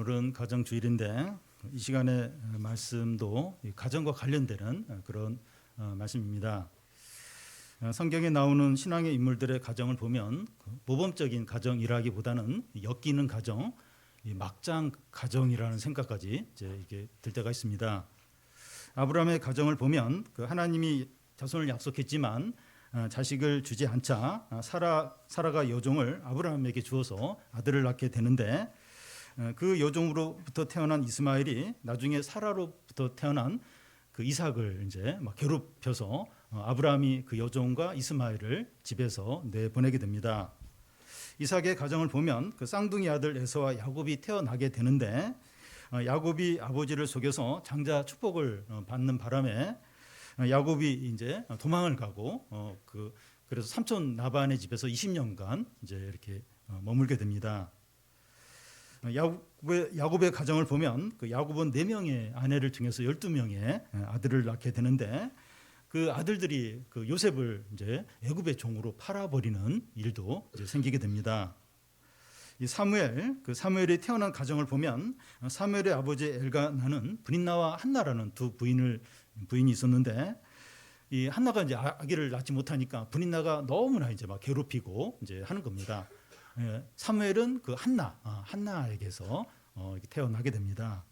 오늘은 가정주일인데 이 시간의 말씀도 가정과 관련되는 그런 말씀입니다. 성경에 나오는 신앙의 인물들의 가정을 보면 모범적인 가정이라기보다는 엮이는 가정, 막장 가정이라는 생각까지 이게 들 때가 있습니다. 아브라함의 가정을 보면 하나님이 자손을 약속했지만 자식을 주지 않자 사라가 여종을 아브라함에게 주어서 아들을 낳게 되는데, 그 여종으로부터 태어난 이스마엘이 나중에 사라로부터 태어난 그 이삭을 이제 막 괴롭혀서 아브라함이 그 여종과 이스마엘을 집에서 내보내게 됩니다. 이삭의 가정을 보면 그 쌍둥이 아들 에서와 야곱이 태어나게 되는데, 야곱이 아버지를 속여서 장자 축복을 받는 바람에 야곱이 이제 도망을 가고 그래서 삼촌 라반의 집에서 20년간 이제 이렇게 머물게 됩니다. 야곱의 가정을 보면 그 야곱은 4명의 아내를 통해서 12명의 아들을 낳게 되는데, 그 아들들이 그 요셉을 이제 애굽의 종으로 팔아버리는 일도 이제 생기게 됩니다. 이 사무엘이 태어난 가정을 보면 사무엘의 아버지 엘가나는 브린나와 한나라는 두 부인이 있었는데, 이 한나가 이제 아기를 낳지 못하니까 브린나가 너무나 이제 막 괴롭히고 이제 하는 겁니다. 사무엘은 그 한나에게서 태어나게 됩니다.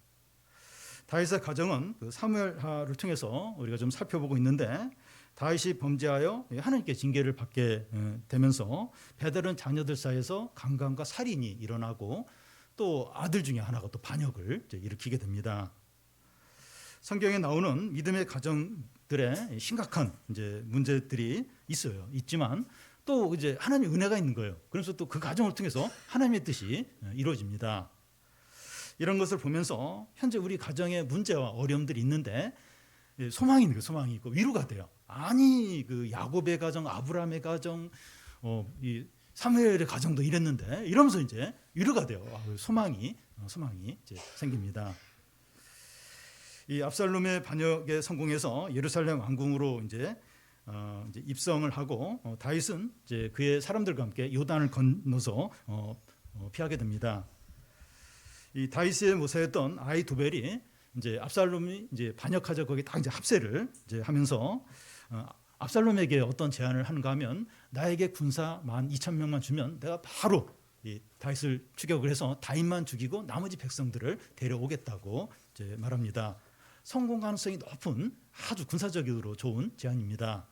다윗의 가정은 그 사무엘하를 통해서 우리가 좀 살펴보고 있는데, 다윗이 범죄하여 하나님께 징계를 받게 되면서 배다른 자녀들 사이에서 강간과 살인이 일어나고, 또 아들 중에 하나가 또 반역을 일으키게 됩니다. 성경에 나오는 믿음의 가정들의 심각한 이제 문제들이 있지만 또 이제 하나님의 은혜가 있는 거예요. 그래서 또 그 가정을 통해서 하나님의 뜻이 이루어집니다. 이런 것을 보면서 현재 우리 가정에 문제와 어려움들이 있는데 소망이 있고 위로가 돼요. 아니 그 야곱의 가정, 아브라함의 가정, 이 사무엘의 가정도 이랬는데, 이러면서 이제 위로가 돼요. 소망이 이제 생깁니다. 이 압살롬의 반역에 성공해서 예루살렘 왕궁으로 이제 입성을 하고, 다윗은 이제 그의 사람들과 함께 요단을 건너서 피하게 됩니다. 이 다윗의 모사였던 아히도벨이 이제 압살롬이 이제 반역하자 거기 딱 이제 합세를 이제 하면서 압살롬에게 어떤 제안을 하는가 하면, 나에게 군사 12,000명만 주면 내가 바로 이 다윗을 추격을 해서 다윗만 죽이고 나머지 백성들을 데려오겠다고 이제 말합니다. 성공 가능성이 높은 아주 군사적으로 좋은 제안입니다.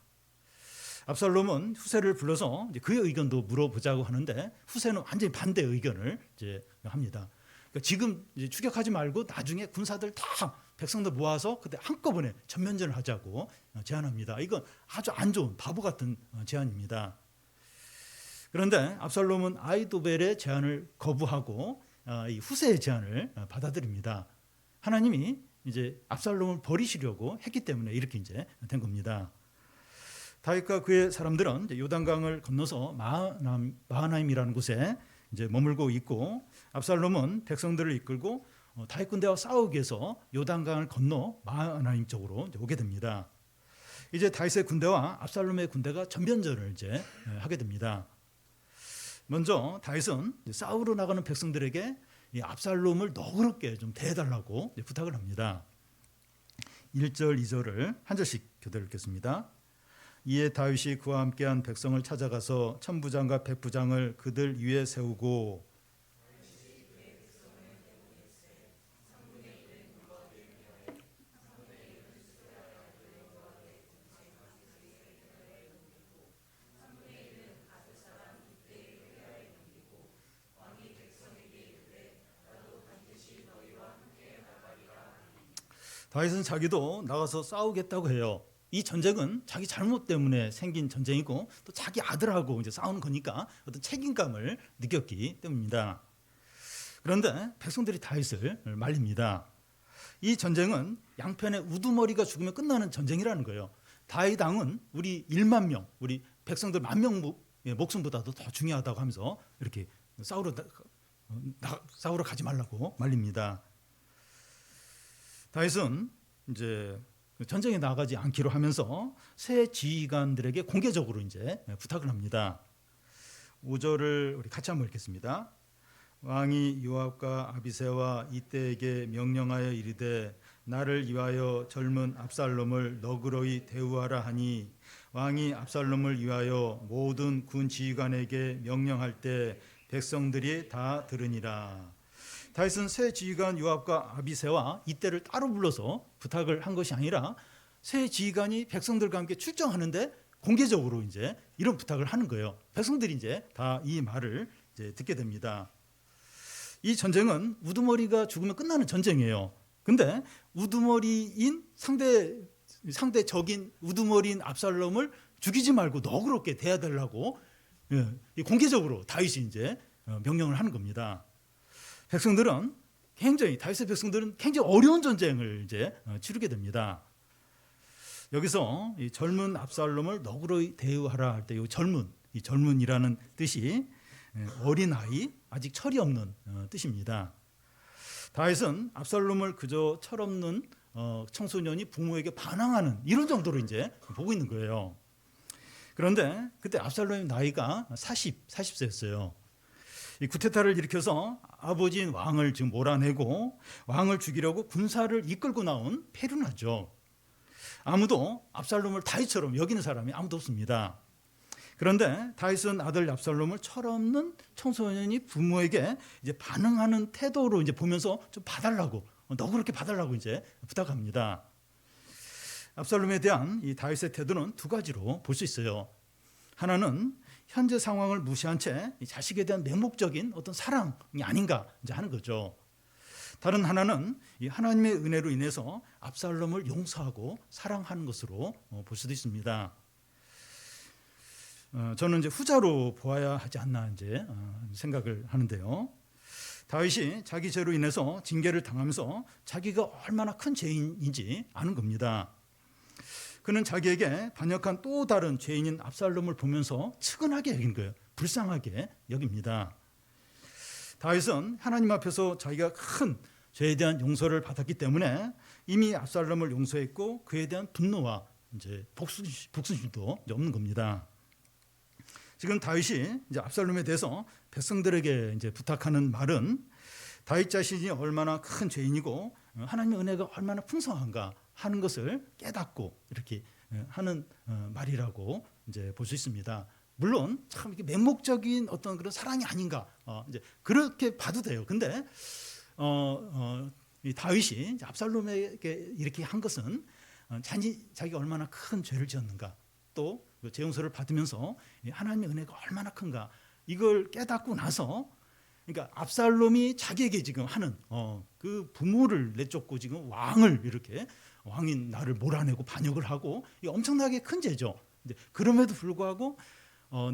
압살롬은 후세를 불러서 이제 그의 의견도 물어보자고 하는데, 후세는 완전히 반대 의견을 이제 합니다. 그러니까 지금 이제 추격하지 말고 나중에 군사들 다 백성들 모아서 그때 한꺼번에 전면전을 하자고 제안합니다. 이건 아주 안 좋은 바보 같은 제안입니다. 그런데 압살롬은 아히도벨의 제안을 거부하고 이 후세의 제안을 받아들입니다. 하나님이 이제 압살롬을 버리시려고 했기 때문에 이렇게 이제 된 겁니다. 다윗과 그의 사람들은 이제 요단강을 건너서 마하나임이라는 곳에 이제 머물고 있고, 압살롬은 백성들을 이끌고 다윗 군대와 싸우기 위해서 요단강을 건너 마하나임 쪽으로 이제 오게 됩니다. 이제 다윗의 군대와 압살롬의 군대가 전면전을 이제 하게 됩니다. 먼저 다윗은 싸우러 나가는 백성들에게 이 압살롬을 너그럽게 좀 대해달라고 부탁을 합니다. 1절, 2절을 한 절씩 교대로 읽겠습니다. 이에 다윗이 그와 함께한 백성을 찾아가서 천부장과 백부장을 그들 위에 세우고, 다윗은 자기도 나가서 싸우겠다고 해요. 이 전쟁은 자기 잘못 때문에 생긴 전쟁이고, 또 자기 아들하고 이제 싸우는 거니까 어떤 책임감을 느꼈기 때문입니다. 그런데 백성들이 다윗을 말립니다. 이 전쟁은 양편의 우두머리가 죽으면 끝나는 전쟁이라는 거예요. 다윗 왕은 우리 1만 명, 우리 백성들 10,000명 목숨보다도 더 중요하다고 하면서 이렇게 싸우러 가지 말라고 말립니다. 다윗은 이제 전쟁에 나가지 않기로 하면서 새 지휘관들에게 공개적으로 이제 부탁을 합니다. 5절을 우리 같이 한번 읽겠습니다. 왕이 요압과 아비새와 이때에게 명령하여 이르되 나를 위하여 젊은 압살롬을 너그러이 대우하라 하니 왕이 압살롬을 위하여 모든 군 지휘관에게 명령할 때 백성들이 다 들으니라. 다윗은 새 지휘관 요압과 아비새와 이때를 따로 불러서 부탁을 한 것이 아니라 새 지휘관이 백성들과 함께 출정하는데 공개적으로 이제 이런 부탁을 하는 거예요. 백성들이 이제 다 이 말을 이제 듣게 됩니다. 이 전쟁은 우두머리가 죽으면 끝나는 전쟁이에요. 근데 우두머리인 상대 적인 우두머리인 압살롬을 죽이지 말고 너그럽게 대해달라고 공개적으로 다윗이 이제 명령을 하는 겁니다. 백성들은 다윗의 백성들은 굉장히 어려운 전쟁을 이제 치르게 됩니다. 여기서 이 젊은 압살롬을 너그러이 대우하라 할 때 이 젊은이라는 뜻이 어린 아이, 아직 철이 없는 뜻입니다. 다윗은 압살롬을 그저 철없는 청소년이 부모에게 반항하는 이런 정도로 이제 보고 있는 거예요. 그런데 그때 압살롬의 나이가 40세였어요. 이 쿠데타를 일으켜서 아버지인 왕을 지금 몰아내고 왕을 죽이려고 군사를 이끌고 나온 페르나죠. 아무도 압살롬을 다윗처럼 여기는 사람이 아무도 없습니다. 그런데 다윗은 아들 압살롬을 철없는 청소년이 부모에게 이제 반응하는 태도로 이제 보면서 좀 봐달라고 너그럽게 봐달라고 이제 부탁합니다. 압살롬에 대한 이 다윗의 태도는 두 가지로 볼 수 있어요. 하나는 현재 상황을 무시한 채 자식에 대한 맹목적인 어떤 사랑이 아닌가 이제 하는 거죠. 다른 하나는 이 하나님의 은혜로 인해서 압살롬을 용서하고 사랑하는 것으로 볼 수도 있습니다. 저는 이제 후자로 보아야 하지 않나 이제 생각을 하는데요. 다윗이 자기 죄로 인해서 징계를 당하면서 자기가 얼마나 큰 죄인인지 아는 겁니다. 그는 자기에게 반역한 또 다른 죄인인 압살롬을 보면서 측은하게 여긴 거예요. 불쌍하게 여깁니다. 다윗은 하나님 앞에서 자기가 큰 죄에 대한 용서를 받았기 때문에 이미 압살롬을 용서했고 그에 대한 분노와 이제 복수심도 없는 겁니다. 지금 다윗이 이제 압살롬에 대해서 백성들에게 이제 부탁하는 말은 다윗 자신이 얼마나 큰 죄인이고 하나님의 은혜가 얼마나 풍성한가 하는 것을 깨닫고 이렇게 하는 말이라고 이제 볼 수 있습니다. 물론 참 이게 맹목적인 어떤 그런 사랑이 아닌가 이제 그렇게 봐도 돼요. 근데 이 다윗이 이제 압살롬에게 이렇게 한 것은 자기가 얼마나 큰 죄를 지었는가 또 죄 용서를 받으면서 하나님의 은혜가 얼마나 큰가 이걸 깨닫고 나서 그러니까 압살롬이 자기에게 지금 하는 그 부모를 내쫓고 지금 왕인 나를 몰아내고 반역을 하고 이게 엄청나게 큰 죄죠. 그럼에도 불구하고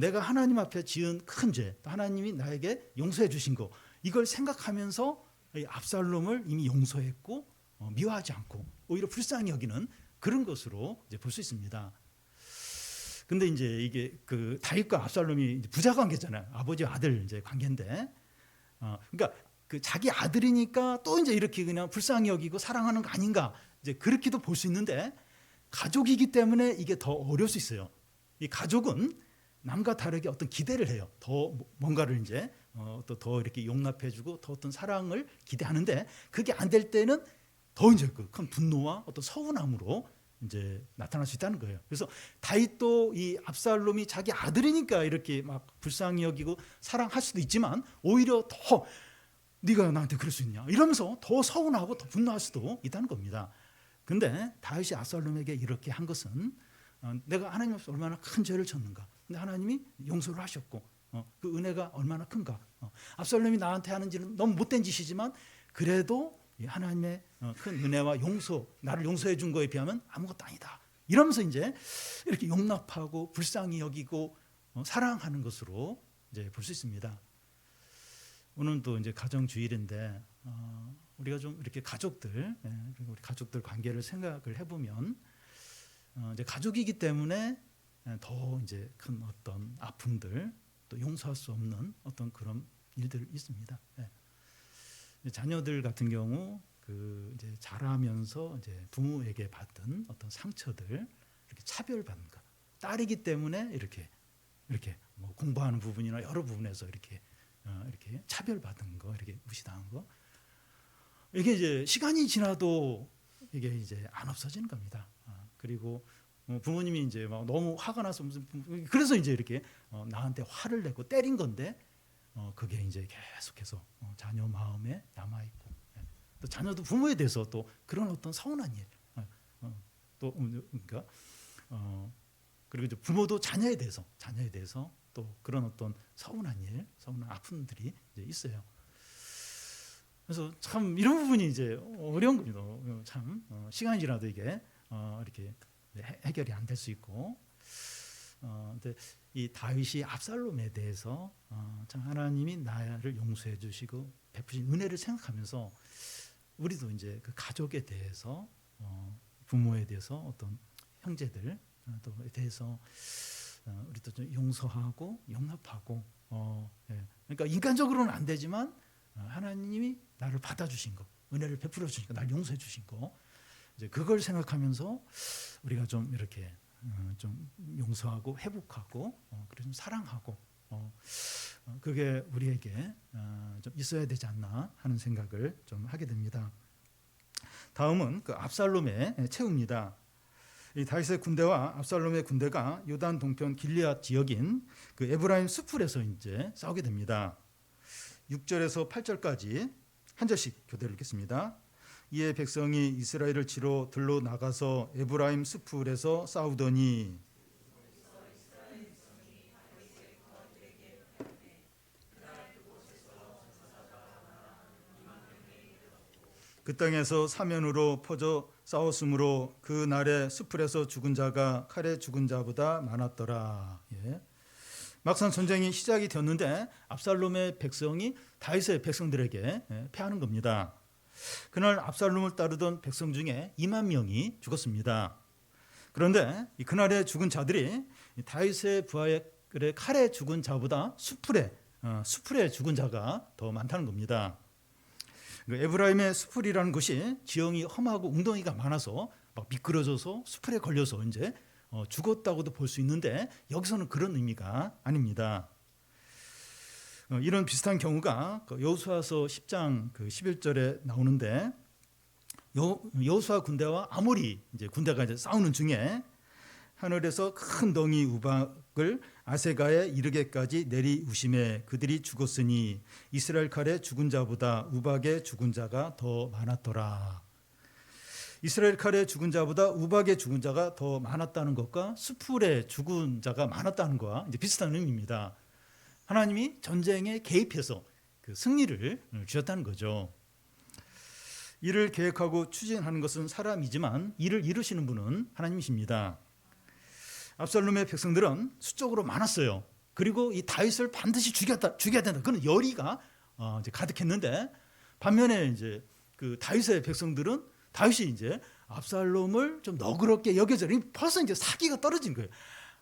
내가 하나님 앞에 지은 큰 죄, 하나님이 나에게 용서해 주신 거 이걸 생각하면서 압살롬을 이미 용서했고 미워하지 않고 오히려 불쌍히 여기는 그런 것으로 이제 볼 수 있습니다. 근데 이제 이게 그 다윗과 압살롬이 부자 관계잖아요. 아버지와 아들 이제 관계인데, 그러니까 그 자기 아들이니까 또 이제 이렇게 그냥 불쌍히 여기고 사랑하는 거 아닌가 이제 그렇게도 볼 수 있는데 가족이기 때문에 이게 더 어려울 수 있어요. 이 가족은 남과 다르게 어떤 기대를 해요. 더 뭔가를 이제 또 더 이렇게 용납해주고 더 어떤 사랑을 기대하는데 그게 안 될 때는 더 이제 그 큰 분노와 어떤 서운함으로 이제 나타날 수 있다는 거예요. 그래서 다윗도 이 압살롬이 자기 아들이니까 이렇게 막 불쌍히 여기고 사랑할 수도 있지만 오히려 더 네가 나한테 그럴 수 있냐 이러면서 더 서운하고 더 분노할 수도 있다는 겁니다. 근데 다윗이 압살롬에게 이렇게 한 것은 내가 하나님 앞에서 얼마나 큰 죄를 졌는가. 근데 하나님이 용서를 하셨고 그 은혜가 얼마나 큰가. 압살롬이 나한테 하는 짓은 너무 못된 짓이지만 그래도 하나님의 큰 은혜와 용서, 나를 용서해 준 거에 비하면 아무것도 아니다. 이러면서 이제 이렇게 용납하고 불쌍히 여기고 사랑하는 것으로 이제 볼 수 있습니다. 오늘도 이제 가정주일인데 우리가 좀 이렇게 가족들, 그리고 우리 가족들 관계를 생각을 해보면 이제 가족이기 때문에 더 이제 큰 어떤 아픔들 또 용서할 수 없는 어떤 그런 일들이 있습니다. 자녀들 같은 경우 그 이제 자라면서 이제 부모에게 받은 어떤 상처들 이렇게 차별받는 것 딸이기 때문에 이렇게 뭐 공부하는 부분이나 여러 부분에서 이렇게 이렇게 차별받은 거, 이렇게 무시당한 거, 이게 이제 시간이 지나도 이게 이제 안 없어지는 겁니다. 그리고 부모님이 이제 막 너무 화가 나서 그래서 이제 이렇게 나한테 화를 내고 때린 건데 그게 이제 계속해서 자녀 마음에 남아 있고, 또 자녀도 부모에 대해서 또 그런 어떤 서운한 일, 또 그러니까 그리고 이제 부모도 자녀에 대해서 또 그런 어떤 서운한 일, 서운한 아픔들이 이제 있어요. 그래서 참 이런 부분이 이제 어려운 겁니다. 참 시간이 지나도 이게 이렇게 해결이 안 될 수 있고, 근데 이 다윗이 압살롬에 대해서 참 하나님이 나를 용서해 주시고 베푸신 은혜를 생각하면서 우리도 이제 그 가족에 대해서, 부모에 대해서, 어떤 형제들 또에 대해서 우리도 좀 용서하고 용납하고, 그러니까 인간적으로는 안 되지만 하나님이 나를 받아주신 거, 은혜를 베풀어 주시니까 나를 용서해 주신 거, 이제 그걸 생각하면서 우리가 좀 이렇게 좀 용서하고 회복하고, 그리고 좀 사랑하고, 그게 우리에게 좀 있어야 되지 않나 하는 생각을 좀 하게 됩니다. 다음은 그 압살롬의 최후입니다. 이 다윗의 군대와 압살롬의 군대가 요단 동편 길리앗 지역인 그 에브라임 수풀에서 이제 싸우게 됩니다. 6절에서 8절까지 한 절씩 교대를 읽겠습니다. 이에 백성이 이스라엘을 치러 들러 나가서 에브라임 수풀에서 싸우더니 그 땅에서 사면으로 퍼져 싸웠으므로 그 날에 수풀에서 죽은 자가 칼에 죽은 자보다 많았더라. 막상 전쟁이 시작이 되었는데 압살롬의 백성이 다윗의 백성들에게 패하는 겁니다. 그날 압살롬을 따르던 백성 중에 2만 명이 죽었습니다. 그런데 그날에 죽은 자들이 다윗의 부하의 칼에 죽은 자보다 수풀에 죽은 자가 더 많다는 겁니다. 에브라임의 수풀이라는 곳이 지형이 험하고 웅덩이가 많아서 막 미끄러져서 수풀에 걸려서 이제 죽었다고도 볼 수 있는데, 여기서는 그런 의미가 아닙니다. 이런 비슷한 경우가 여호수아서 10장 11절에 나오는데, 여호수아 군대와 아모리 이제 군대가 이제 싸우는 중에 하늘에서 큰 덩이 우박을 아세가에 이르게까지 내리우심에 그들이 죽었으니 이스라엘 칼에 죽은 자보다 우박에 죽은 자가 더 많았더라. 이스라엘 칼에 죽은 자보다 우박에 죽은 자가 더 많았다는 것과 수풀에 죽은 자가 많았다는 것과 이제 비슷한 의미입니다. 하나님이 전쟁에 개입해서 그 승리를 주셨다는 거죠. 이를 계획하고 추진하는 것은 사람이지만 이를 이루시는 분은 하나님이십니다. 압살롬의 백성들은 수적으로 많았어요. 그리고 이 다윗을 반드시 죽여야 된다. 그런 열의가 이제 가득했는데, 반면에 이제 그 다윗의 백성들은 다윗이 이제 압살롬을 좀 너그럽게 여겨져. 벌써 이제 사기가 떨어진 거예요.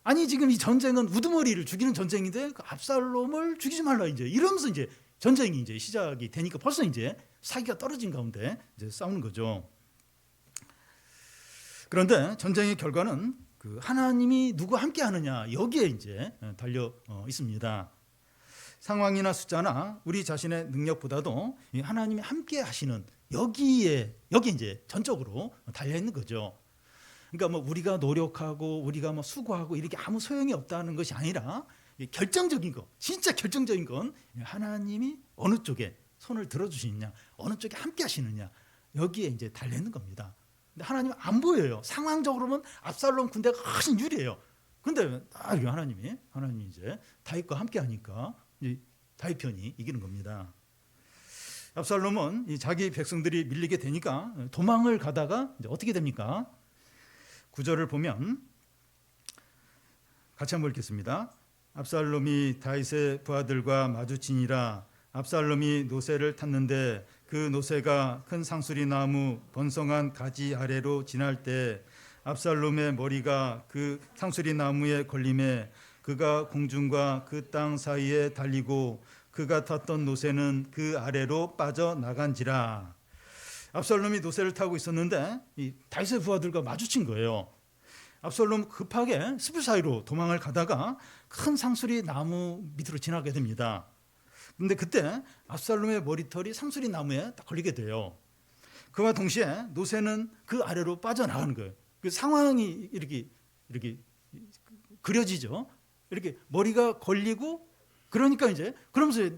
아니 지금 이 전쟁은 우두머리를 죽이는 전쟁인데 그 압살롬을 죽이지 말라 이제 이러면서 이제 전쟁이 이제 시작이 되니까 벌써 이제 사기가 떨어진 가운데 이제 싸우는 거죠. 그런데 전쟁의 결과는 그 하나님이 누구와 함께 하느냐 여기에 이제 달려 있습니다. 상황이나 숫자나 우리 자신의 능력보다도 하나님이 함께 하시는 여기에 이제 전적으로 달려 있는 거죠. 그러니까 뭐 우리가 노력하고 우리가 뭐 수고하고 이렇게 아무 소용이 없다는 것이 아니라 결정적인 거, 진짜 결정적인 건 하나님이 어느 쪽에 손을 들어주시느냐, 어느 쪽에 함께 하시느냐 여기에 이제 달려 있는 겁니다. 근데 하나님은 안 보여요. 상황적으로는 압살롬 군대가 훨씬 유리해요. 근데 하나님이 이제 다윗과 함께 하니까 이제 다윗 편이 이기는 겁니다. 압살롬은 이 자기 백성들이 밀리게 되니까 도망을 가다가 이제 어떻게 됩니까? 9절을 보면 같이 한번 읽겠습니다. 압살롬이 다윗의 부하들과 마주치니라. 압살롬이 노새를 탔는데 그 노새가 큰 상수리 나무 번성한 가지 아래로 지날 때 압살롬의 머리가 그 상수리 나무에 걸림에 그가 공중과 그 땅 사이에 달리고 그가 탔던 노새는 그 아래로 빠져나간지라. 압살롬이 노새를 타고 있었는데 이 다윗의 부하들과 마주친 거예요. 압살롬 급하게 숲을 사이로 도망을 가다가 큰 상수리 나무 밑으로 지나게 됩니다. 그런데 그때 압살롬의 머리털이 상수리 나무에 딱 걸리게 돼요. 그와 동시에 노새는 그 아래로 빠져나가는 거예요. 그 상황이 이렇게 그려지죠. 이렇게 머리가 걸리고 그러니까 이제 그러면서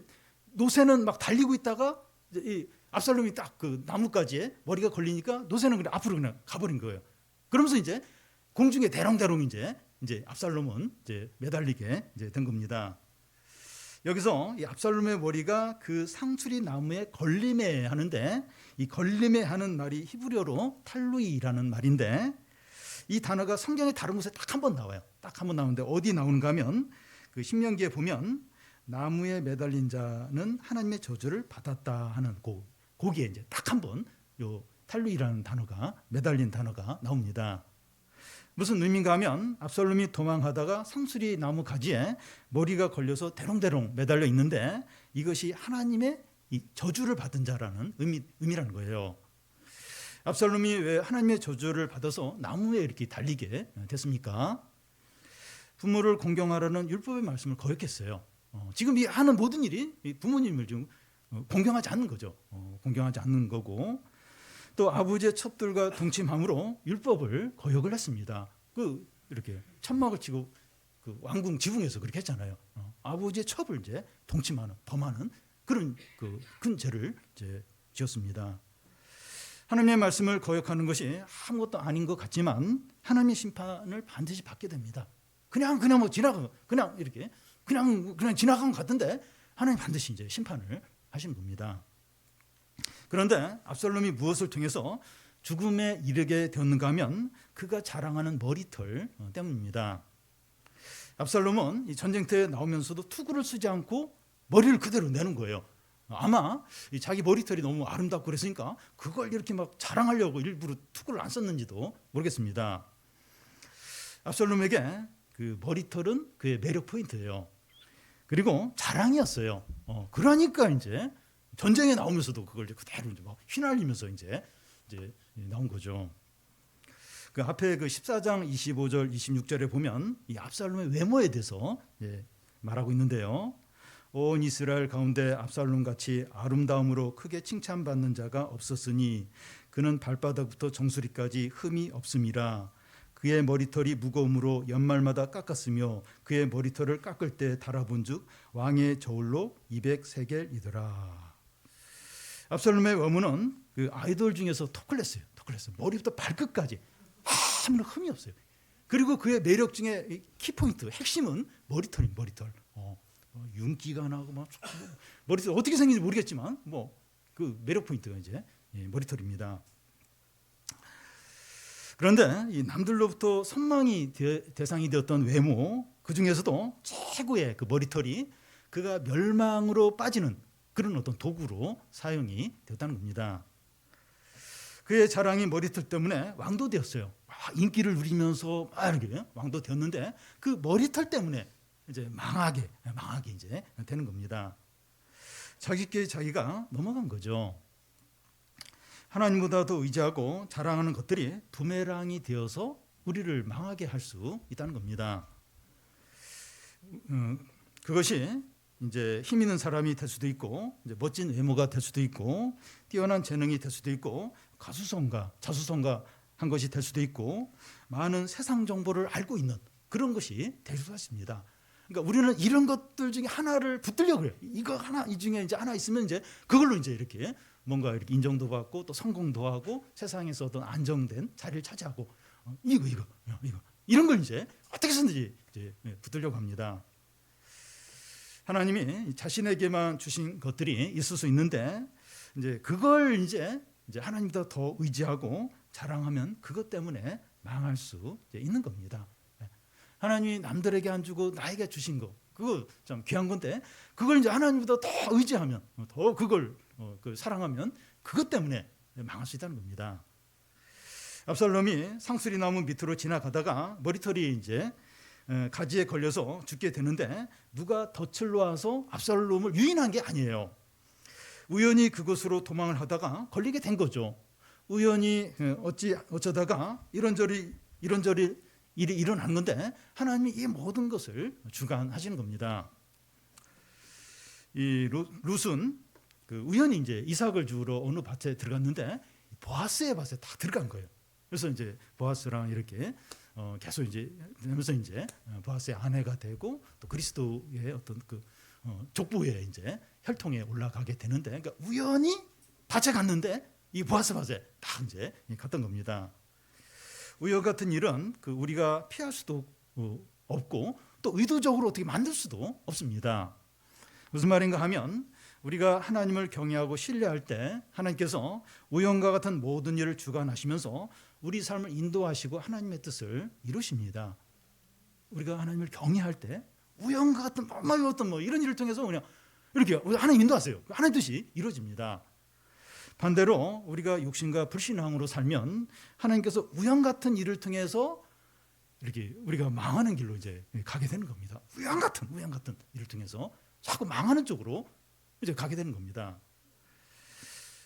노새는 막 달리고 있다가 이 압살롬이 딱 그 나무가지에 머리가 걸리니까 노새는 그냥 앞으로 그냥 가버린 거예요. 그러면서 이제 공중에 대롱대롱 이제 압살롬은 이제 매달리게 이제 된 겁니다. 여기서 이 압살롬의 머리가 그 상수리 나무에 걸림에 하는데 이 걸림에 하는 말이 히브리어로 탈루이라는 말인데 이 단어가 성경의 다른 곳에 딱 한 번 나와요. 딱 한 번 나오는데 어디 나오는가 하면 그 신명기에 보면 나무에 매달린 자는 하나님의 저주를 받았다 하는 거기에 이제 딱 한 번 요 탈루이라는 단어가 매달린 단어가 나옵니다. 무슨 의미인가 하면 압살롬이 도망하다가 상수리 나무 가지에 머리가 걸려서 대롱대롱 매달려 있는데 이것이 하나님의 이 저주를 받은 자라는 의미라는 거예요. 압살롬이 왜 하나님의 저주를 받아서 나무에 이렇게 달리게 됐습니까? 부모를 공경하라는 율법의 말씀을 거역했어요. 지금 이 하는 모든 일이 부모님을 좀 공경하지 않는 거죠. 공경하지 않는 거고 또 아버지의 첩들과 동침함으로 율법을 거역을 했습니다. 이렇게 천막을 치고 그 왕궁 지붕에서 그렇게 했잖아요. 아버지의 첩을 이제 동침하는 범하는 그런 큰 죄를 이제 지었습니다. 하나님의 말씀을 거역하는 것이 아무것도 아닌 것 같지만 하나님의 심판을 반드시 받게 됩니다. 그냥 뭐 지나가 그냥 이렇게 그냥 지나간 것 같은데 하나님 반드시 이제 심판을 하시는 겁니다. 그런데 압살롬이 무엇을 통해서 죽음에 이르게 되었는가 하면 그가 자랑하는 머리털 때문입니다. 압살롬은 이 전쟁터에 나오면서도 투구를 쓰지 않고 머리를 그대로 내는 거예요. 아마 자기 머리털이 너무 아름답고 그랬으니까 그걸 이렇게 막 자랑하려고 일부러 투구를 안 썼는지도 모르겠습니다. 압살롬에게 그 머리털은 그의 매력 포인트예요. 그리고 자랑이었어요. 그러니까 이제 전쟁에 나오면서도 그걸 그대로 이제 막 휘날리면서 이제 나온 거죠. 그 앞에 그 14장 25절 26절에 보면 이 압살롬의 외모에 대해서 말하고 있는데요. 온 이스라엘 가운데 압살롬 같이 아름다움으로 크게 칭찬받는 자가 없었으니 그는 발바닥부터 정수리까지 흠이 없음이라. 그의 머리털이 무거움으로 연말마다 깎았으며 그의 머리털을 깎을 때 달아본즉 왕의 저울로 200세겔이더라. 압살롬의 외모는 그 아이돌 중에서 토클레스예요. 머리부터 발끝까지 아무런 흠이 없어요. 그리고 그의 매력 중에 키포인트, 핵심은 머리털. 윤기가 나고 막 머리털 어떻게 생긴지 모르겠지만 그 매력 포인트가 이제 머리털입니다. 그런데 이 남들로부터 선망이 대상이 되었던 외모 그 중에서도 최고의 그 머리털이 그가 멸망으로 빠지는 그런 어떤 도구로 사용이 되었다는 겁니다. 그의 자랑이 머리털 때문에 왕도 되었어요. 인기를 누리면서 이렇게 왕도 되었는데 그 머리털 때문에 이제 망하게 이제 되는 겁니다. 자기께 자기가 넘어간 거죠. 하나님보다 더 의지하고 자랑하는 것들이 부메랑이 되어서 우리를 망하게 할 수 있다는 겁니다. 그것이 이제 힘 있는 사람이 될 수도 있고 이제 멋진 외모가 될 수도 있고 뛰어난 재능이 될 수도 있고 자수성가 한 것이 될 수도 있고 많은 세상 정보를 알고 있는 그런 것이 될 수가 있습니다. 그러니까 우리는 이런 것들 중에 하나를 붙들려고 해요. 이거 하나 이 중에 이제 하나 있으면 이제 그걸로 이제 이렇게 뭔가 이렇게 인정도 받고 또 성공도 하고 세상에서 어떤 안정된 자리를 차지하고 이거 이런 걸 이제 어떻게 해서든지 이제 붙들려고 합니다. 하나님이 자신에게만 주신 것들이 있을 수 있는데 이제 그걸 이제 하나님보다 더 의지하고 자랑하면 그것 때문에 망할 수 있는 겁니다. 하나님이 남들에게 안 주고 나에게 주신 거 그거 참 귀한 건데 그걸 이제 하나님보다 더 의지하면 더 그걸 사랑하면 그것 때문에 망할 수 있다는 겁니다. 압살롬이 상수리 나무 밑으로 지나가다가 머리털이 이제 가지에 걸려서 죽게 되는데 누가 덫을 놓아서 압살롬을 유인한 게 아니에요. 우연히 그곳으로 도망을 하다가 걸리게 된 거죠. 우연히 어쩌다가 이런저리 일이 일어난 건데 하나님이 이 모든 것을 주관하시는 겁니다. 이 룻은 그 우연히 이제 이삭을 주우러 어느 밭에 들어갔는데 보아스의 밭에 다 들어간 거예요. 그래서 이제 보아스랑 이렇게 계속 이제 되면서 이제 보아스의 아내가 되고 또 그리스도의 어떤 그 족보에 이제 혈통에 올라가게 되는데, 그러니까 우연히 밭에 갔는데 이 보아스 밭에 딱 이제 갔던 겁니다. 우연 같은 일은 그 우리가 피할 수도 없고 또 의도적으로 어떻게 만들 수도 없습니다. 무슨 말인가 하면 우리가 하나님을 경외하고 신뢰할 때 하나님께서 우연과 같은 모든 일을 주관하시면서 우리 삶을 인도하시고 하나님의 뜻을 이루십니다. 우리가 하나님을 경외할 때 우연과 같은 어떤 이런 일을 통해서 그냥 이렇게 하나님 인도하세요. 하나님 뜻이 이루어집니다. 반대로 우리가 육신과 불신앙으로 살면 하나님께서 우연 같은 일을 통해서 이렇게 우리가 망하는 길로 이제 가게 되는 겁니다. 우연 같은 일을 통해서 자꾸 망하는 쪽으로 이제 가게 되는 겁니다.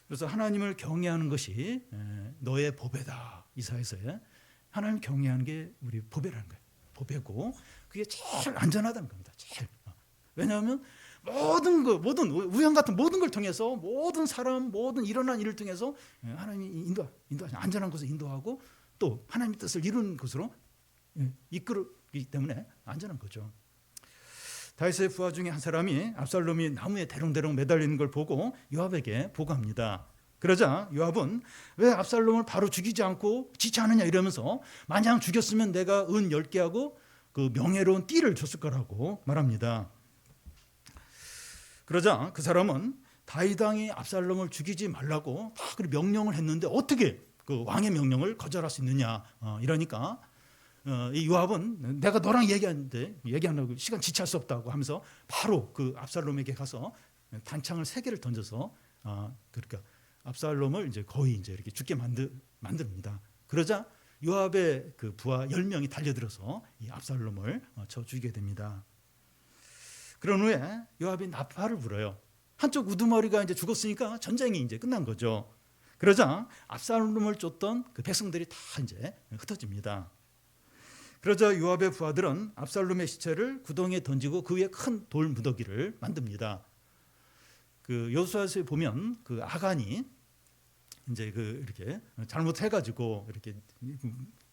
그래서 하나님을 경외하는 것이 너의 보배다. 이사야서에 하나님 경외하는 게 우리 보배라는 거예요. 보배고 그게 제일 안전하다는 겁니다. 제일. 왜냐하면 모든 우연 같은 모든 걸 통해서 모든 사람 모든 일어난 일을 통해서 하나님이 인도하시는 안전한 곳을 인도하고 또 하나님의 뜻을 이루는 것으로 이끌기 때문에 안전한 거죠. 다윗의 부하 중에 한 사람이 압살롬이 나무에 대롱대롱 매달리는 걸 보고 요압에게 보고합니다. 그러자 요압은 왜 압살롬을 바로 죽이지 않고 지체 않느냐 이러면서 만약 죽였으면 내가 은 10개 하고 그 명예로운 띠를 줬을 거라고 말합니다. 그러자 그 사람은 다윗 왕이 압살롬을 죽이지 말라고 다 명령을 했는데 어떻게 그 왕의 명령을 거절할 수 있느냐 이러니까 이 요압은 내가 너랑 얘기하는데 시간 지체할 수 없다고 하면서 바로 그 압살롬에게 가서 단창을 3개를 던져서 그러니까 압살롬을 이제 거의 이제 이렇게 죽게 만듭니다. 그러자 요압의 그 부하 10명이 달려들어서 이 압살롬을 쳐 죽이게 됩니다. 그런 후에 요압이 나팔을 불어요. 한쪽 우두머리가 이제 죽었으니까 전쟁이 이제 끝난 거죠. 그러자 압살롬을 쫓던 그 백성들이 다 이제 흩어집니다. 그러자 요압의 부하들은 압살롬의 시체를 구덩이에 던지고 그 위에 큰 돌 무더기를 만듭니다. 그 여호수아서에 보면 그 아간이 이제 그 이렇게 잘못해가지고 이렇게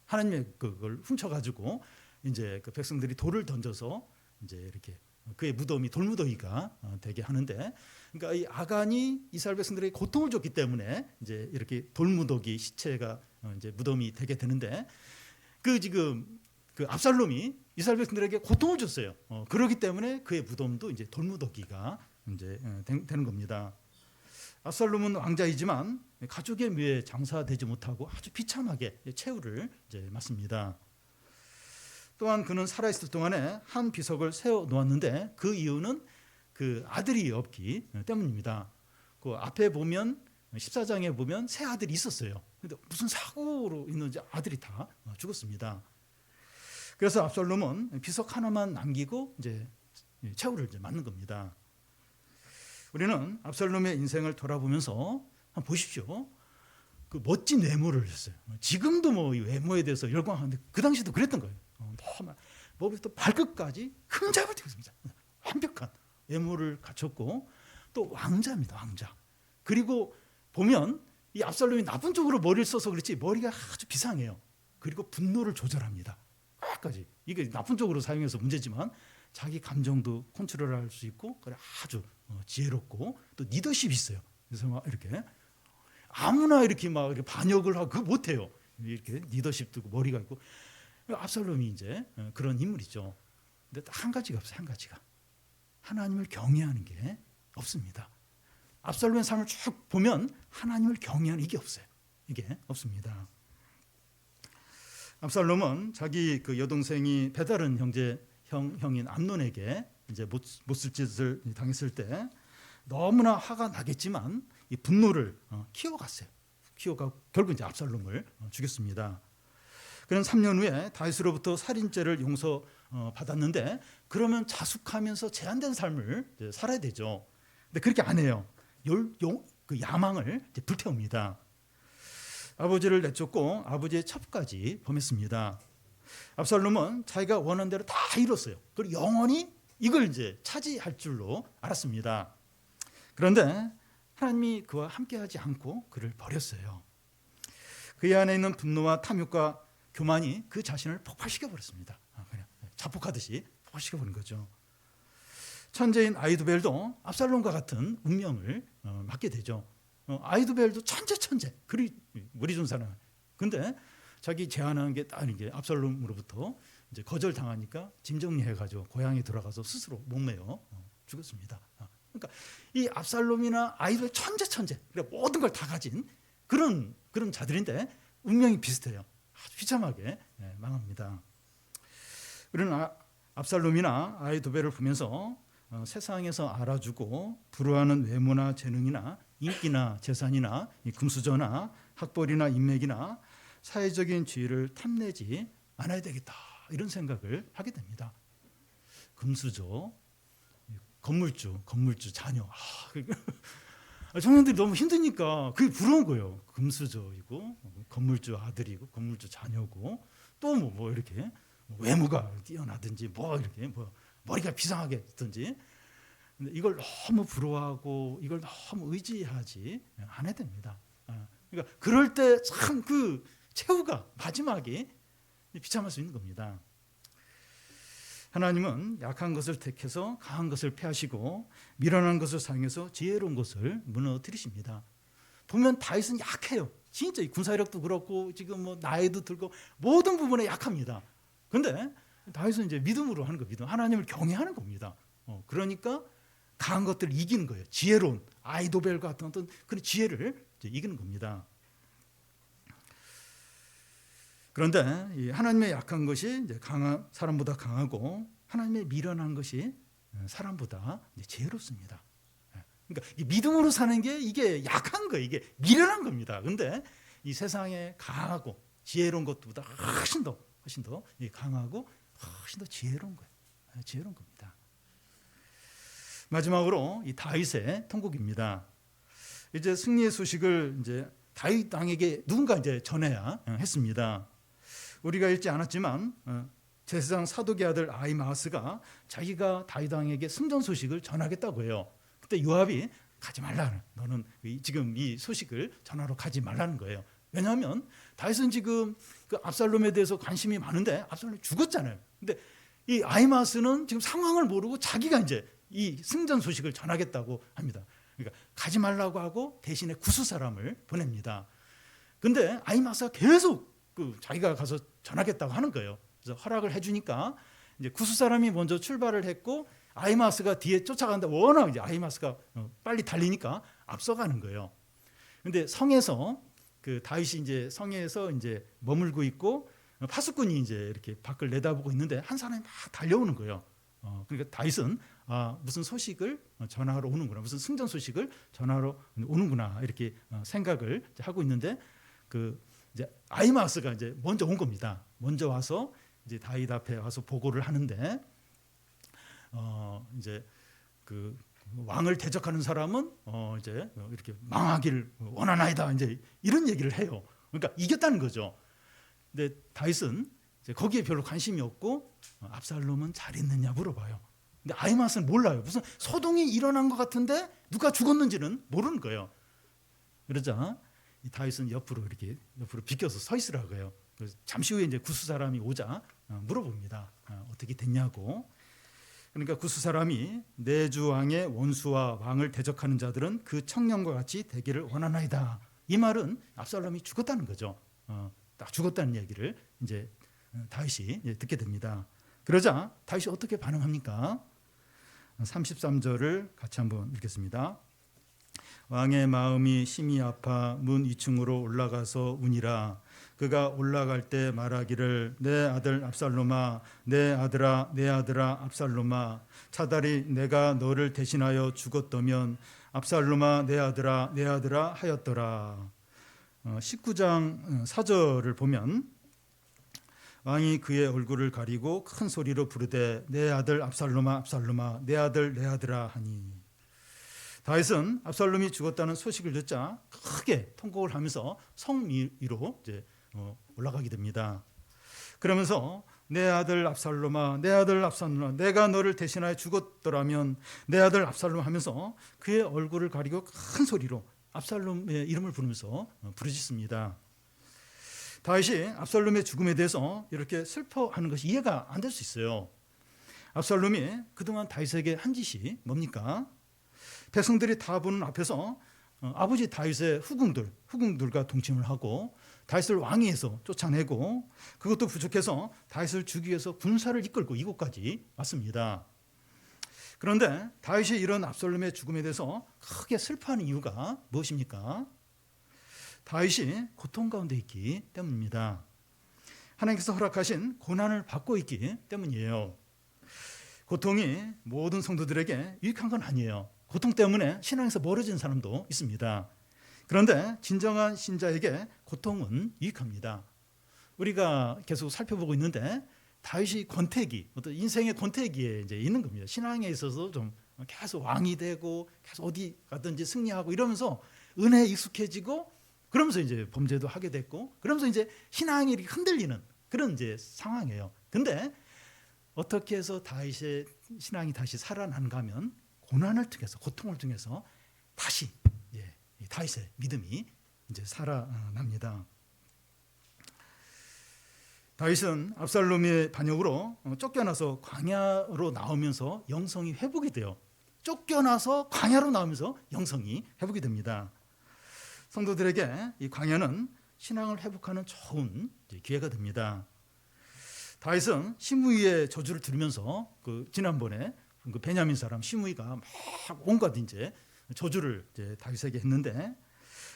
하나님의 그걸 훔쳐가지고 이제 그 백성들이 돌을 던져서 이제 이렇게 그의 무덤이 돌무더기가 되게 하는데, 그러니까 이 아간이 이스라엘 백성들에게 고통을 줬기 때문에 이제 이렇게 돌무더기 시체가 이제 무덤이 되게 되는데, 그 지금 그 압살롬이 이스라엘 백성들에게 고통을 줬어요. 그렇기 때문에 그의 무덤도 이제 돌무더기가 이제 되는 겁니다. 압살롬은 왕자이지만 가족의 묘에 장사되지 못하고 아주 비참하게 최후를 이제 맞습니다. 또한 그는 살아있을 동안에 한 비석을 세워 놓았는데 그 이유는 그 아들이 없기 때문입니다. 그 앞에 보면 14장에 보면 세 아들이 있었어요. 근데 무슨 사고로 있는지 아들이 다 죽었습니다. 그래서 압살롬은 비석 하나만 남기고 이제 최후를 이제 맞는 겁니다. 우리는 압살롬의 인생을 돌아보면서 한번 보십시오. 그 멋진 외모를 했어요. 지금도 뭐 이 외모에 대해서 열광하는데 그 당시도 그랬던 거예요. 머리부터 발끝까지 흠잡을 데 있습니다. 완벽한 외모를 갖췄고 또 왕자입니다. 왕자. 그리고 보면 이 압살롬이 나쁜 쪽으로 머리를 써서 그렇지 머리가 아주 비상해요. 그리고 분노를 조절합니다. 끝까지. 이게 나쁜 쪽으로 사용해서 문제지만 자기 감정도 컨트롤할 수 있고 아주 지혜롭고 또 리더십이 있어요. 그래서 막 이렇게 아무나 이렇게 막 이렇게 반역을 하고 그거 못해요. 이렇게 리더십도 있고 머리가 있고. 압살롬이 이제 그런 인물이죠. 근데 딱 한 가지가 없어요. 한 가지가 하나님을 경외하는 게 없습니다. 압살롬의 삶을 쭉 보면 하나님을 경외하는 이게 없어요. 이게 없습니다. 압살롬은 자기 그 여동생이 배다른 형인 암논에게 이제 못쓸 짓을 당했을 때 너무나 화가 나겠지만 이 분노를 키워갔어요. 키워가 결국 이제 압살롬을 죽였습니다. 그는 3년 후에 다윗으로부터 살인죄를 용서받았는데 그러면 자숙하면서 제한된 삶을 살아야 되죠. 근데 그렇게 안 해요. 그 야망을 불태웁니다. 아버지를 내쫓고 아버지의 첩까지 범했습니다. 압살롬은 자기가 원한 대로 다 이뤘어요. 그리고 영원히 이걸 이제 차지할 줄로 알았습니다. 그런데 하나님이 그와 함께하지 않고 그를 버렸어요. 그의 안에 있는 분노와 탐욕과 교만이 그 자신을 폭발시켜 버렸습니다. 그냥 자폭하듯이 폭발시켜 버린 거죠. 천재인 아히도벨도 압살롬과 같은 운명을 맞게 되죠. 아히도벨도 천재 그리 머리 좋은 사람. 근데 자기 제안한 게 딱 이게 압살롬으로부터 이제 거절당하니까 짐 정리해가지고 고향에 들어가서 스스로 목매어 죽었습니다. 그러니까 이 압살롬이나 아히도벨 천재, 그래 모든 걸 다 가진 그런 자들인데 운명이 비슷해요. 아주 비참하게 망합니다. 우리는 압살롬이나 아히도벨을 보면서 세상에서 알아주고 부러워하는 외모나 재능이나 인기나 재산이나 금수저나 학벌이나 인맥이나 사회적인 지위를 탐내지 않아야 되겠다 이런 생각을 하게 됩니다. 금수저, 건물주 자녀. 청년들이 너무 힘드니까 그게 부러운 거예요. 금수저이고 건물주 아들이고 건물주 자녀고 또 뭐 이렇게 외모가 뛰어나든지 뭐 이렇게 뭐 머리가 비상하게 있든지 이걸 너무 부러워하고 이걸 너무 의지하지 않아야 됩니다. 그러니까 그럴 때 참 그 최후가 마지막이 비참할 수 있는 겁니다. 하나님은 약한 것을 택해서 강한 것을 패하시고 미련한 것을 사용해서 지혜로운 것을 무너뜨리십니다. 보면 다윗은 약해요. 진짜 군사력도 그렇고 지금 뭐 나이도 들고 모든 부분에 약합니다. 근데 다윗은 이제 믿음으로 하는 거, 믿음. 하나님을 경외하는 겁니다. 그러니까 강한 것들을 이기는 거예요. 지혜로운 아히도벨과 같은 어떤 그런 지혜를 이기는 겁니다. 그런데 이 하나님의 약한 것이 이제 강한 사람보다 강하고 하나님의 미련한 것이 사람보다 이제 지혜롭습니다. 그러니까 이 믿음으로 사는 게 이게 약한 거예요. 이게 미련한 겁니다. 그런데 이 세상에 강하고 지혜로운 것보다 훨씬 더 강하고 훨씬 더 지혜로운 거예요. 지혜로운 겁니다. 마지막으로 이 다윗의 통곡입니다. 이제 승리의 소식을 이제 다윗 왕에게 누군가 이제 전해야 했습니다. 우리가 읽지 않았지만 제사장 사독의 아들 아히마아스가 자기가 다윗 왕에게 승전 소식을 전하겠다고 해요. 그때 요압이 가지 말라는, 너는 지금 이 소식을 전하러 가지 말라는 거예요. 왜냐하면 다윗은 지금 그 압살롬에 대해서 관심이 많은데 압살롬이 죽었잖아요. 근데 이 아히마아스는 지금 상황을 모르고 자기가 이제 이 승전 소식을 전하겠다고 합니다. 그러니까 가지 말라고 하고 대신에 구수 사람을 보냅니다. 근데 아히마아스가 계속 자기가 가서 전하겠다고 하는 거예요. 그래서 허락을 해주니까 이제 구수 사람이 먼저 출발을 했고 아히마아스가 뒤에 쫓아가는데 워낙 이제 아히마아스가 빨리 달리니까 앞서가는 거예요. 근데 성에서 그 다윗이 이제 성에서 이제 머물고 있고 파수꾼이 이제 이렇게 밖을 내다보고 있는데 한 사람이 막 달려오는 거예요. 그러니까 다윗은 무슨 소식을 전하러 오는구나, 무슨 승전 소식을 전하러 오는구나 이렇게 생각을 하고 있는데 그 이제 아히마아스가 이제 먼저 온 겁니다. 먼저 와서 이제 다윗 앞에 와서 보고를 하는데 이제 그 왕을 대적하는 사람은 이제 이렇게 망하기를 원하나이다 이제 이런 얘기를 해요. 그러니까 이겼다는 거죠. 근데 다윗은 이제 거기에 별로 관심이 없고 압살롬은 잘했느냐 물어봐요. 근데 아히마아스는 몰라요. 무슨 소동이 일어난 것 같은데 누가 죽었는지는 모르는 거예요. 그러자 이 다윗은 옆으로 비껴서 서 있으라고 해요. 그래서 잠시 후에 이제 구수 사람이 오자 물어봅니다. 어떻게 됐냐고. 그러니까 구수 사람이 내 주 왕의 원수와 왕을 대적하는 자들은 그 청년과 같이 되기를 원하나이다. 이 말은 압살롬이 죽었다는 거죠. 딱 죽었다는 얘기를 이제 다윗이 듣게 됩니다. 그러자 다윗이 어떻게 반응합니까? 33절을 같이 한번 읽겠습니다. 왕의 마음이 심히 아파 문 2층으로 올라가서 우니라. 그가 올라갈 때 말하기를 내 아들 압살롬아, 내 아들아 압살롬아, 차라리 내가 너를 대신하여 죽었다면 압살롬아 내 아들아 하였더라. 19장 4절을 보면 왕이 그의 얼굴을 가리고 큰 소리로 부르되 내 아들 압살롬아 내 아들아 하니. 다윗은 압살롬이 죽었다는 소식을 듣자 크게 통곡을 하면서 성 위로 이제 올라가게 됩니다. 그러면서 내 아들 압살롬아, 내 아들 압살롬아, 내가 너를 대신하여 죽었더라면 내 아들 압살롬 하면서 그의 얼굴을 가리고 큰 소리로 압살롬의 이름을 부르면서 부르짖습니다. 다윗이 압살롬의 죽음에 대해서 이렇게 슬퍼하는 것이 이해가 안 될 수 있어요. 압살롬이 그동안 다윗에게 한 짓이 뭡니까? 백성들이 다 보는 앞에서 아버지 다윗의 후궁들과 동침을 하고 다윗을 왕위에서 쫓아내고, 그것도 부족해서 다윗을 죽이기 위해서 군사를 이끌고 이곳까지 왔습니다. 그런데 다윗이 이런 압살롬의 죽음에 대해서 크게 슬퍼하는 이유가 무엇입니까? 다윗이 고통 가운데 있기 때문입니다. 하나님께서 허락하신 고난을 받고 있기 때문이에요. 고통이 모든 성도들에게 유익한 건 아니에요. 고통 때문에 신앙에서 멀어진 사람도 있습니다. 그런데 진정한 신자에게 고통은 유익합니다. 우리가 계속 살펴보고 있는데 다윗이 권태기, 어떤 인생의 권태기에 이제 있는 겁니다. 신앙에 있어서 좀 계속 왕이 되고 계속 어디 가든지 승리하고 이러면서 은혜에 익숙해지고, 그러면서 이제 범죄도 하게 됐고, 그러면서 이제 신앙이 이렇게 흔들리는 그런 이제 상황이에요. 근데 어떻게 해서 다윗의 신앙이 다시 살아난가 하면 고난을 통해서, 고통을 통해서 다시 다윗의 믿음이 이제 살아납니다. 다윗은 압살롬의 반역으로 쫓겨나서 광야로 나오면서 영성이 회복이 돼요. 쫓겨나서 광야로 나오면서 영성이 회복이 됩니다. 성도들에게 이 광야는 신앙을 회복하는 좋은 기회가 됩니다. 다윗은 시므이의 저주를 들으면서 지난번에 베냐민 사람 시므이가 막 온갖 이제 저주를 이제 다윗에게 했는데,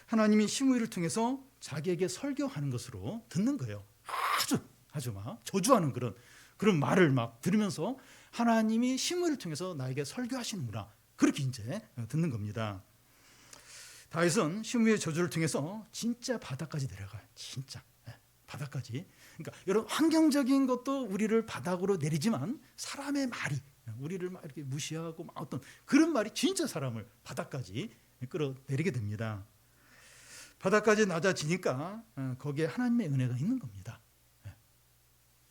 하나님이 시므이를 통해서 자기에게 설교하는 것으로 듣는 거예요. 아주 막 저주하는 그런 말을 막 들으면서 하나님이 시므이를 통해서 나에게 설교하시는구나, 그렇게 이제 듣는 겁니다. 다윗은 시므이의 저주를 통해서 진짜 바다까지 내려가요. 진짜 바다까지. 그러니까 여러분, 환경적인 것도 우리를 바닥으로 내리지만 사람의 말이 우리를 막 이렇게 무시하고 막 어떤 그런 말이 진짜 사람을 바닥까지 끌어내리게 됩니다. 바닥까지 낮아지니까 거기에 하나님의 은혜가 있는 겁니다.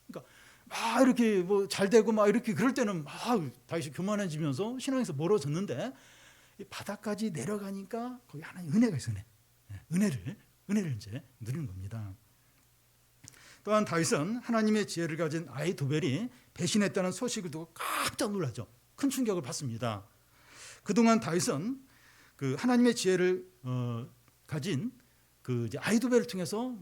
그러니까 막 이렇게 뭐 잘 되고 막 이렇게 그럴 때는 막 다윗이 교만해지면서 신앙에서 멀어졌는데, 이 바닥까지 내려가니까 거기 하나님 은혜가 있어요. 은혜를 이제 누리는 겁니다. 또한 다윗은 하나님의 지혜를 가진 아히도벨이 배신했다는 소식을 두고 깜짝 놀라죠. 큰 충격을 받습니다. 그동안 다윗은 그 하나님의 지혜를 가진 이제 아히도벨을 통해서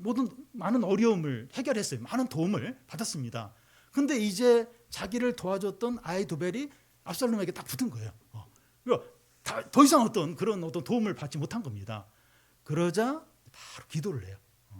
많은 어려움을 해결했어요. 많은 도움을 받았습니다. 근데 이제 자기를 도와줬던 아히도벨이 압살롬에게 딱 붙은 거예요. 그러니까 더 이상 어떤 도움을 받지 못한 겁니다. 그러자 바로 기도를 해요.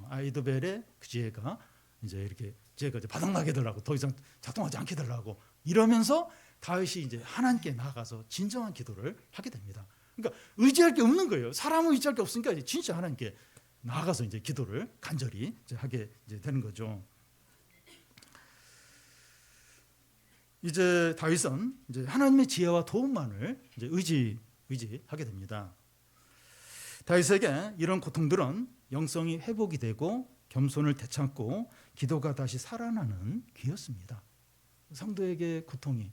아히도벨의 그 지혜가 이제 이렇게 제가 이제 바닥나게 해달라고, 더 이상 작동하지 않게 해달라고 이러면서 다윗이 이제 하나님께 나아가서 진정한 기도를 하게 됩니다. 그러니까 의지할 게 없는 거예요. 사람은 의지할 게 없으니까 이제 진짜 하나님께 나아가서 이제 기도를 간절히 이제 하게 이제 되는 거죠. 이제 다윗은 이제 하나님의 지혜와 도움만을 이제 의지하게 됩니다. 다윗에게 이런 고통들은 영성이 회복이 되고 겸손을 되찾고 기도가 다시 살아나는 기회였습니다. 성도에게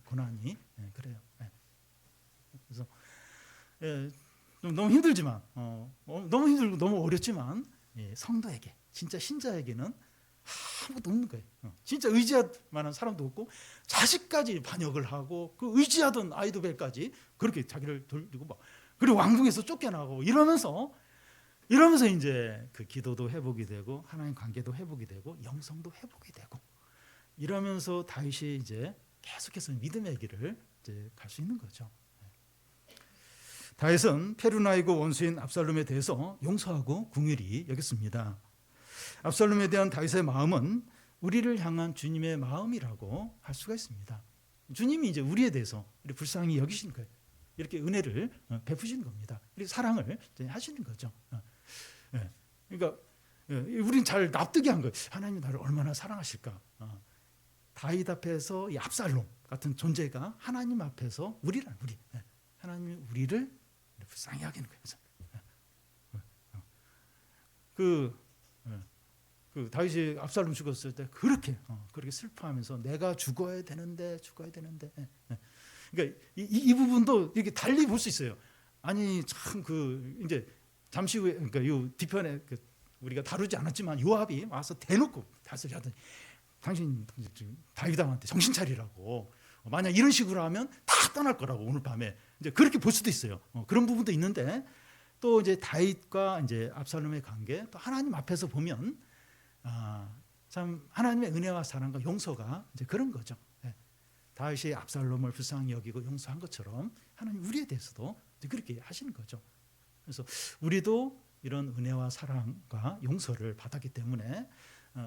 고난이 그래요. 그래서 너무 힘들지만, 너무 힘들고 너무 어렵지만, 성도에게, 진짜 신자에게는 아무것도 없는 거예요. 진짜 의지할 만한 사람도 없고, 자식까지 반역을 하고, 그 의지하던 아히도벨까지 그렇게 자기를 돌리고 막, 그리고 왕궁에서 쫓겨나고 이러면서 이제 그 기도도 회복이 되고 하나님 관계도 회복이 되고 영성도 회복이 되고 이러면서 다윗이 이제 계속해서 믿음의 길을 이제 갈 수 있는 거죠. 다윗은 페루나이고 원수인 압살롬에 대해서 용서하고 긍휼히 여겼습니다. 압살롬에 대한 다윗의 마음은 우리를 향한 주님의 마음이라고 할 수가 있습니다. 주님이 이제 우리에 대해서 이렇게 불쌍히 여기시는 거예요. 이렇게 은혜를 베푸시는 겁니다. 이렇게 사랑을 하시는 거죠. 그러니까 우리는 잘 납득이 한 거예요. 하나님이 나를 얼마나 사랑하실까. 다윗 앞에서 이 압살롬 같은 존재가 하나님 앞에서 하나님이 우리를 불쌍히 하게 하는 거예요. 그 다윗이 압살롬 죽었을 때 그렇게 슬퍼하면서 내가 죽어야 되는데. 그러니까 이 부분도 이렇게 달리 볼 수 있어요. 아니 참 그 이제 잠시 후에 그러니까 요 뒤편에 우리가 다루지 않았지만 요압이 와서 대놓고 다스리 하더니 당신 다윗 왕한테 정신 차리라고. 만약 이런 식으로 하면 다 떠날 거라고 오늘 밤에 이제 그렇게 볼 수도 있어요. 그런 부분도 있는데 또 이제 다윗과 이제 압살롬의 관계 또 하나님 앞에서 보면 참 하나님의 은혜와 사랑과 용서가 이제 그런 거죠. 예. 다윗이 압살롬을 불쌍히 여기고 용서한 것처럼 하나님 우리에 대해서도 이제 그렇게 하시는 거죠. 그래서 우리도 이런 은혜와 사랑과 용서를 받았기 때문에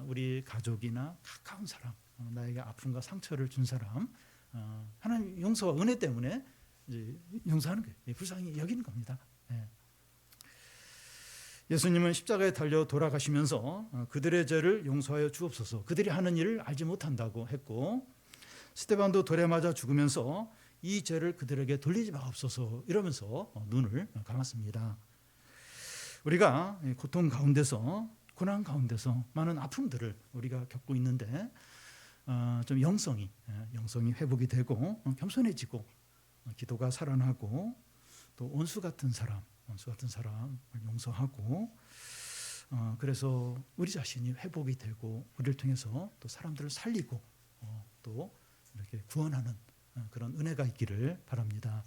우리 가족이나 가까운 사람, 나에게 아픔과 상처를 준 사람, 하나님 용서와 은혜 때문에 이제 용서하는 거예요. 불쌍히 여기는 겁니다. 예. 예수님은 십자가에 달려 돌아가시면서 그들의 죄를 용서하여 주옵소서. 그들이 하는 일을 알지 못한다고 했고, 스데반도 돌에 맞아 죽으면서 이 죄를 그들에게 돌리지 마옵소서 이러면서 눈을 감았습니다. 우리가 고통 가운데서, 고난 가운데서 많은 아픔들을 우리가 겪고 있는데 좀 영성이 회복이 되고 겸손해지고 기도가 살아나고 또 원수 같은 사람을 용서하고 그래서 우리 자신이 회복이 되고 우리를 통해서 또 사람들을 살리고 또 이렇게 구원하는 그런 은혜가 있기를 바랍니다.